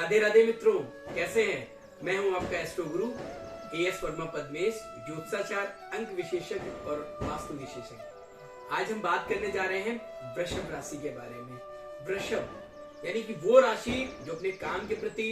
राधे राधे मित्रों, कैसे हैं? मैं हूं आपका एस्ट्रो गुरु एएस वर्मा पद्मेश, ज्योतिषाचार, अंक विशेषज्ञ और वास्तु विशेषज्ञ। आज हम बात करने जा रहे हैं वृषभ राशि के बारे में। वृषभ यानी कि वो राशि जो अपने काम के प्रति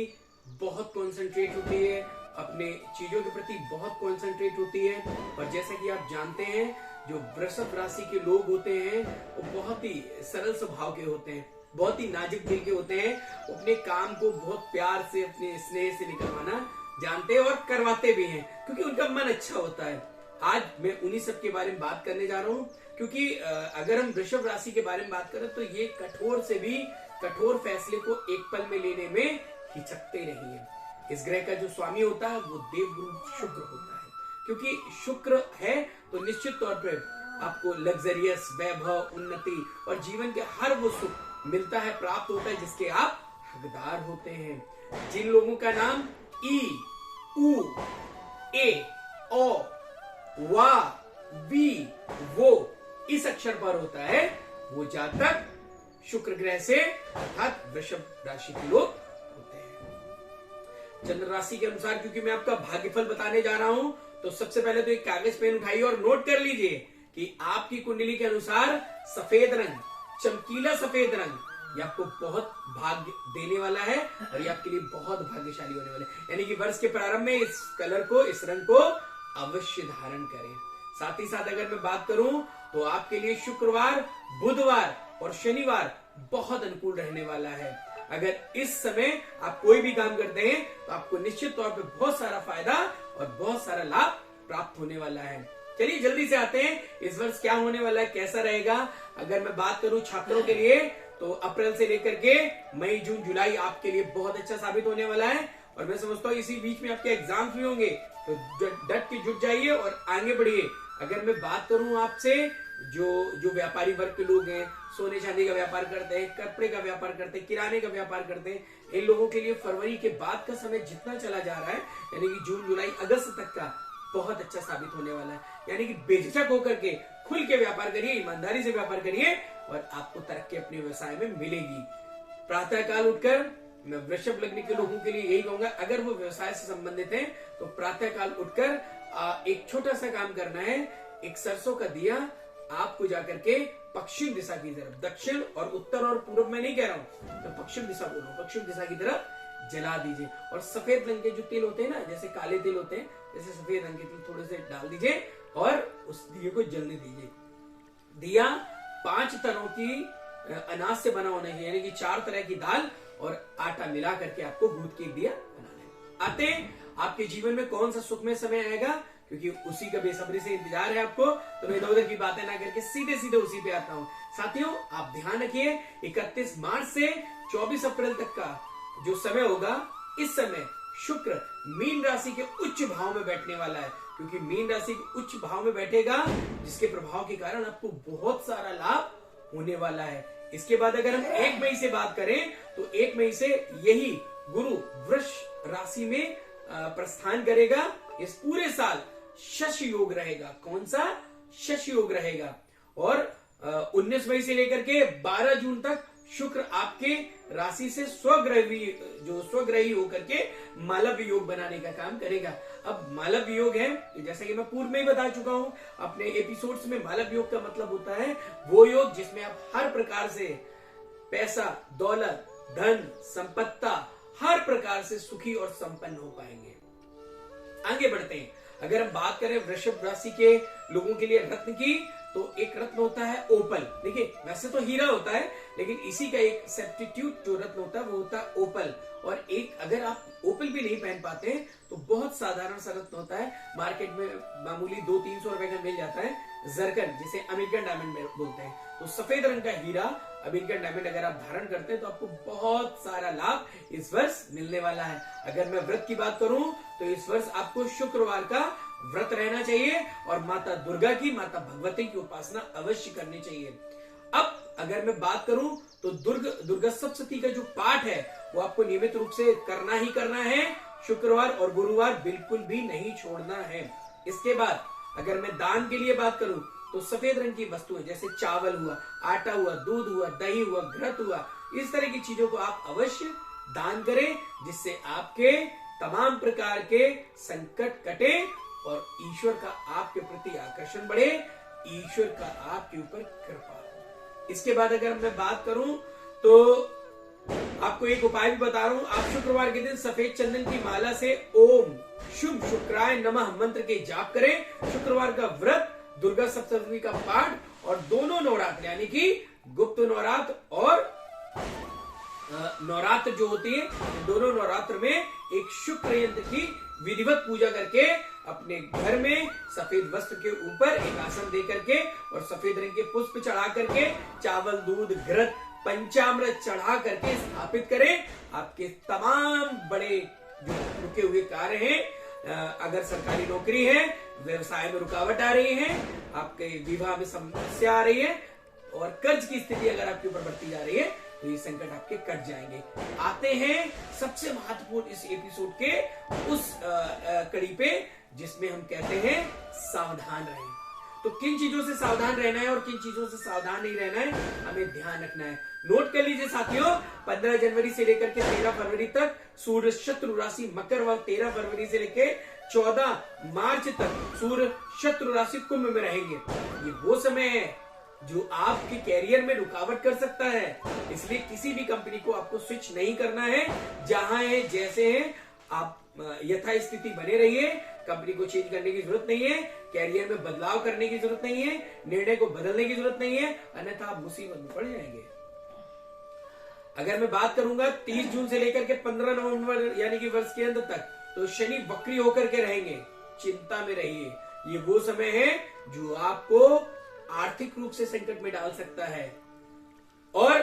बहुत कॉन्सेंट्रेट होती है, अपने चीजों के प्रति बहुत कॉन्सेंट्रेट होती है। और जैसा कि आप जानते हैं, जो वृषभ राशि के लोग होते हैं वो बहुत ही सरल स्वभाव के होते हैं, बहुत ही नाजुक दिल के होते हैं। वो अपने काम को बहुत प्यार से, अपने स्नेह से निकलवाना जानते हैं और करवाते भी हैं, क्योंकि उनका मन अच्छा होता है। आज मैं उन्हीं सब के बारे में बात करने जा रहा हूं, क्योंकि अगर हम वृषभ राशि के बारे में बात करें तो ये कठोर से भी कठोर फैसले को एक पल में लेने में हिचकते नहीं है। इस ग्रह का जो स्वामी होता है वो देवगुरु शुक्र होता है, क्योंकि शुक्र है तो निश्चित तौर पर आपको लग्जरियस, वैभव, उन्नति और जीवन के हर वो सुख मिलता है, प्राप्त होता है जिसके आप हकदार होते हैं। जिन लोगों का नाम ई, उ, ए, ओ, वा, वी, वो इस अक्षर पर होता है, वो जातक शुक्र ग्रह से अर्थात वृषभ राशि के लोग होते हैं। चंद्र राशि के अनुसार क्योंकि मैं आपका भाग्यफल बताने जा रहा हूं, तो सबसे पहले तो एक कागज पेन उठाइए और नोट कर लीजिए कि आपकी कुंडली के अनुसार सफेद रंग, चमकीला सफेद रंग, ये आपको बहुत भाग्य देने वाला है और ये आपके लिए बहुत भाग्यशाली होने वाला है। यानी कि वर्ष के प्रारंभ में इस कलर को, इस रंग को अवश्य धारण करें। साथ ही साथ अगर मैं बात करूं तो आपके लिए शुक्रवार, बुधवार और शनिवार बहुत अनुकूल रहने वाला है। अगर इस समय आप कोई भी काम करते हैं तो आपको निश्चित तौर पर बहुत सारा फायदा और बहुत सारा लाभ प्राप्त होने वाला है। चलिए जल्दी से आते हैं, इस वर्ष क्या होने वाला है, कैसा रहेगा। अगर मैं बात करूं छात्रों के लिए तो अप्रैल से लेकर के मई, जून, जुलाई आपके लिए बहुत अच्छा साबित होने वाला है। और मैं समझता हूँ इसी बीच में आपके एग्जाम्स भी होंगे, तो डट के जुट जाइए और आगे बढ़िए। अगर मैं बात करूं आपसे, जो व्यापारी वर्ग के लोग हैं, सोने चांदी का व्यापार करते हैं, कपड़े का व्यापार करते हैं, किराने का व्यापार करते हैं, इन लोगों के लिए फरवरी के बाद का समय जितना चला जा रहा है, यानी कि जून, जुलाई, अगस्त तक का बहुत अच्छा साबित होने वाला है। यानी कि बेझिझक होकर के खुल के व्यापार करिए, ईमानदारी से व्यापार करिए और आपको तरक्की अपने व्यवसाय में मिलेगी। प्रातः काल उठकर, मैं वृषभ लग्न के लोगों के लिए यही कहूंगा, अगर वो व्यवसाय से संबंधित हैं तो प्रातः काल उठकर एक छोटा सा काम करना है। एक सरसों का दिया आपको जाकर के पश्चिम दिशा की तरफ, दक्षिण और उत्तर और पूर्व में नहीं कह रहा हूं, तो पश्चिम दिशा बोल रहा हूं, पश्चिम दिशा की तरफ जला दीजिए। और सफेद रंग के जो तिल होते हैं ना, जैसे काले तिल होते हैं, जैसे सफेद रंग के तिल थोड़े से डाल दीजिए और उस दिए को जलने दीजिए। दिया 5 तरह की अनाज से बना होना चाहिए, यानी कि 4 तरह की दाल और आटा मिला करके आपको गूंथ के दिया बनाना है। आते आपके जीवन में कौन सा सुखमय समय आएगा, क्योंकि उसी का बेसब्री से इंतजार है आपको, तो मैं इधर उधर की बातें ना करके सीधे सीधे उसी पे आता हूँ। साथियों आप ध्यान रखिए, 31 मार्च से 24 अप्रैल तक का जो समय होगा, इस समय शुक्र मीन राशि के उच्च भाव में बैठने वाला है। क्योंकि मीन राशि के उच्च भाव में बैठेगा, जिसके प्रभाव के कारण आपको बहुत सारा लाभ होने वाला है। इसके बाद अगर हम 1 मई से बात करें तो 1 मई से यही गुरु वृष राशि में प्रस्थान करेगा। इस पूरे साल शश योग रहेगा। कौन सा? शश योग रहेगा। और 19 मई से लेकर के 12 जून तक शुक्र आपके राशि से स्वग्रही होकर के मालव्य योग बनाने का काम करेगा। अब मालव्य योग है, जैसा कि मैं पूर्व में ही बता चुका हूं अपने एपिसोड्स में, मालव्य योग का मतलब होता है वो योग जिसमें आप हर प्रकार से पैसा, दौलत, धन, संपत्ता, हर प्रकार से सुखी और संपन्न हो पाएंगे। आगे बढ़ते हैं। अगर हम बात करें वृषभ राशि के लोगों के लिए रत्न की, तो एक रत्न होता है ओपल। देखिए वैसे तो हीरा होता है, लेकिन इसी का एक सब्स्टिट्यूट जो रत्न होता है वो होता है ओपल। और एक अगर आप ओपल भी नहीं पहन पाते हैं तो बहुत साधारण सा रत्न होता है, मार्केट में मामूली 200-300 रुपए का मिल जाता है, जरकन, जिसे अमेरिकन डायमंड बोलते हैं। तो सफेद रंग का हीरा अमेरिकन डायमंड अगर आप धारण करते हैं तो आपको बहुत सारा लाभ इस वर्ष मिलने वाला है। अगर मैं व्रत की बात करूं तो इस वर्ष आपको शुक्रवार का व्रत रहना चाहिए और माता दुर्गा की, माता भगवती की उपासना अवश्य करनी चाहिए। अब अगर मैं बात करूं तो दुर्गा सप्तशती का जो पाठ है वो आपको नियमित रूप से करना ही करना है। शुक्रवार और गुरुवार बिल्कुल भी नहीं छोड़ना है। इसके बाद अगर मैं दान के लिए बात करूं तो सफेद रंग की वस्तुएं जैसे चावल हुआ, आटा हुआ, दूध हुआ, दही हुआ, घृत हुआ, इस तरह की चीजों को आप अवश्य दान करें, जिससे आपके तमाम प्रकार के संकट कटे और ईश्वर का आपके प्रति आकर्षण बढ़े, ईश्वर का आपके ऊपर कृपा हो। इसके बाद अगर मैं बात करूं तो आपको एक उपाय भी बता रहा हूं। आप शुक्रवार के दिन सफेद चंदन की माला से ओम शुभ शुक्राय नमः मंत्र के जाप करें। शुक्रवार का व्रत, दुर्गा सप्तमी का पाठ और दोनों नवरात्र यानी कि गुप्त नवरात्र और नवरात्र जो होती है, दोनों नवरात्र में एक शुक्र यंत्र की विधिवत पूजा करके अपने घर में सफेद वस्त्र के ऊपर एक आसन दे करके और सफेद रंग के पुष्प चढ़ा करके चावल, दूध, घृत, पंचामृत चढ़ा करके स्थापित करें। आपके तमाम बड़े जो रुके हुए कार्य हैं, अगर सरकारी नौकरी है, व्यवसाय में रुकावट आ रही है, आपके विवाह में समस्या आ रही है और कर्ज की स्थिति अगर आपके ऊपर बढ़ती जा रही है, तो ये संकट आपके कट जाएंगे। आते हैं सबसे महत्वपूर्ण इस एपिसोड के उस कड़ी पे जिसमें हम कहते हैं सावधान रहें। तो किन चीजों से सावधान रहना है और किन चीजों से सावधान नहीं रहना है, हमें ध्यान रखना है। नोट कर लीजिए साथियों, 15 जनवरी से लेकर के 13 फरवरी तक सूर्य शत्रु राशि मकर व 13 फरवरी से लेकर 14 मार्च तक सूर्य शत्रु राशि कुंभ में रहेंगे। ये वो समय है जो आपके कैरियर में रुकावट कर सकता है, इसलिए किसी भी कंपनी को आपको स्विच नहीं करना है। जहां है जैसे है आप यथास्थिति बने रहिए, कंपनी को चेंज करने की जरूरत नहीं है, कैरियर में बदलाव करने की जरूरत नहीं है, निर्णय को बदलने की जरूरत नहीं है, अन्यथा आप मुसीबत में पड़ जाएंगे। अगर मैं बात करूंगा 30 जून से लेकर के 15 नवंबर यानी कि वर्ष के अंत तक, तो शनि वक्री होकर के रहेंगे। चिंता में रहिए, ये वो समय है जो आपको आर्थिक रूप से संकट में डाल सकता है और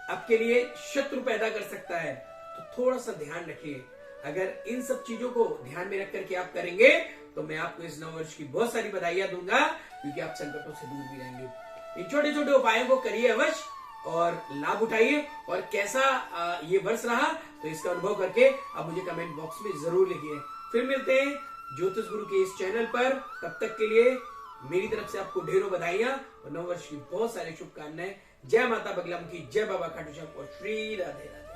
आपके लिए शत्रु पैदा कर सकता है। तो थोड़ा सा ध्यान रखिए। अगर इन सब चीजों को ध्यान में रख करके आप करेंगे तो मैं आपको इस नववर्ष की बहुत सारी बधाइयां दूंगा, क्योंकि आप संकटों से दूर भी रहेंगे। इन छोटे छोटे उपायों को करिए अवश्य और लाभ उठाइए। और कैसा ये वर्ष रहा, तो इसका अनुभव करके आप मुझे कमेंट बॉक्स में जरूर लिखिए। फिर मिलते हैं ज्योतिष गुरु के इस चैनल पर। तब तक के लिए मेरी तरफ से आपको ढेरों बधाइयां और नववर्ष की बहुत सारी शुभकामनाएं। जय माता बगलामुखी, जय बाबा खाटू श्याम और श्री राधे राधे।